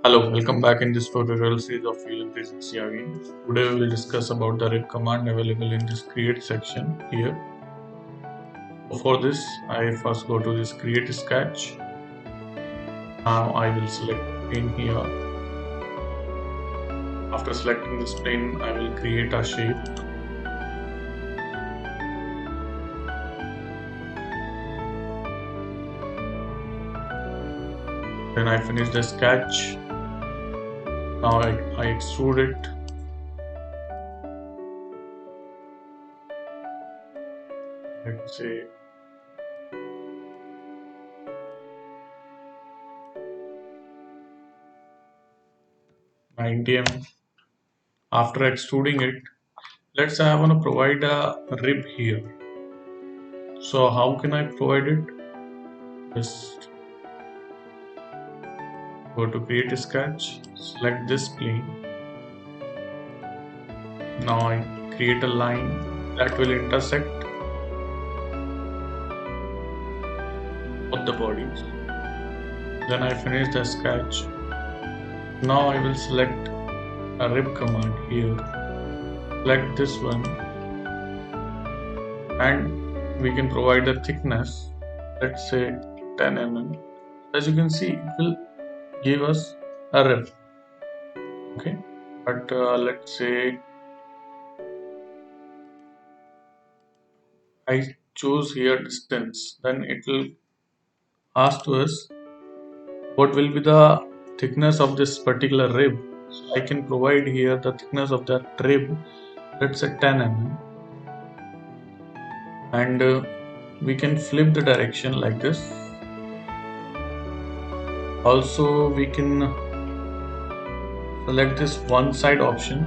Hello, welcome back in this tutorial series of Fusion 360 again. Today we will discuss about the rib command available in this create section here. For this, I first go to this create sketch. Now I will select plane here. After selecting this plane, I will create a shape. Then I finish the sketch. Now I extrude it. Let's say 90 mm. After extruding it, let's say I want to provide a rib here. So how can I provide it? Just go to create a sketch, select this plane. Now I create a line that will intersect both the bodies. Then I finish the sketch. Now I will select a rib command here. Select this one and we can provide a thickness, let's say 10 mm. As you can see, it will give us a rib. Okay, but let's say I choose here distance, then it will ask to us what will be the thickness of this particular rib. So I can provide here the thickness of that rib, let's say 10 mm, and we can flip the direction like this. Also we can select this one side option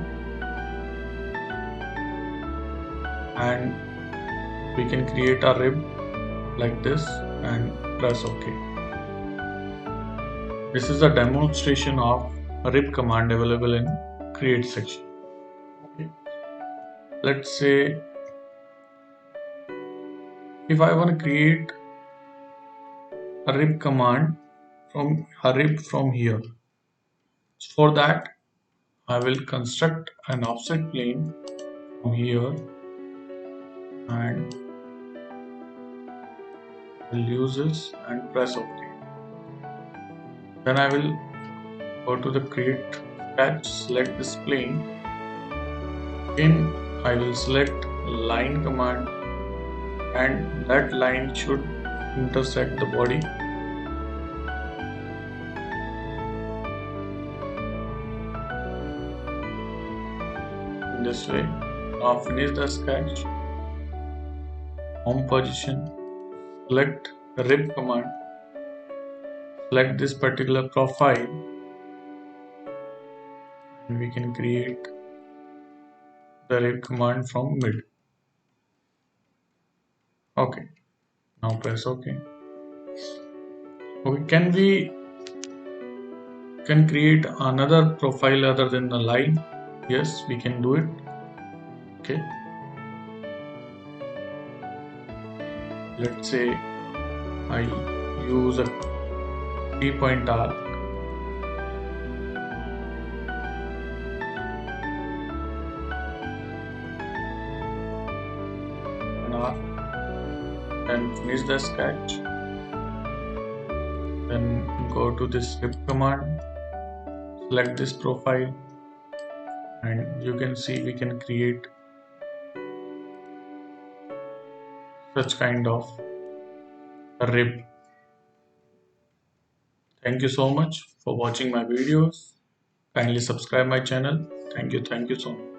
and we can create a rib like this and press OK. This is a demonstration of a rib command available in create section. Okay. Let's say if I want to create a rib command from a rib from here, for that I will construct an offset plane from here and will use this and press OK. Then I will go to the create sketch, select this plane. Again I will select line command and that line should intersect the body. In this way. Now finish the sketch. Home position. Select the rib command. Select this particular profile and we can create the rib command from mid. Okay, now press OK. Okay, can we create another profile other than the line? Yes, we can do it. Okay, let's say I use a 3-point arc. And finish the sketch. Then go to this rib command, select this profile, and you can see we can create such kind of a rib. Thank you so much for watching my videos. Kindly subscribe my channel. Thank you so much.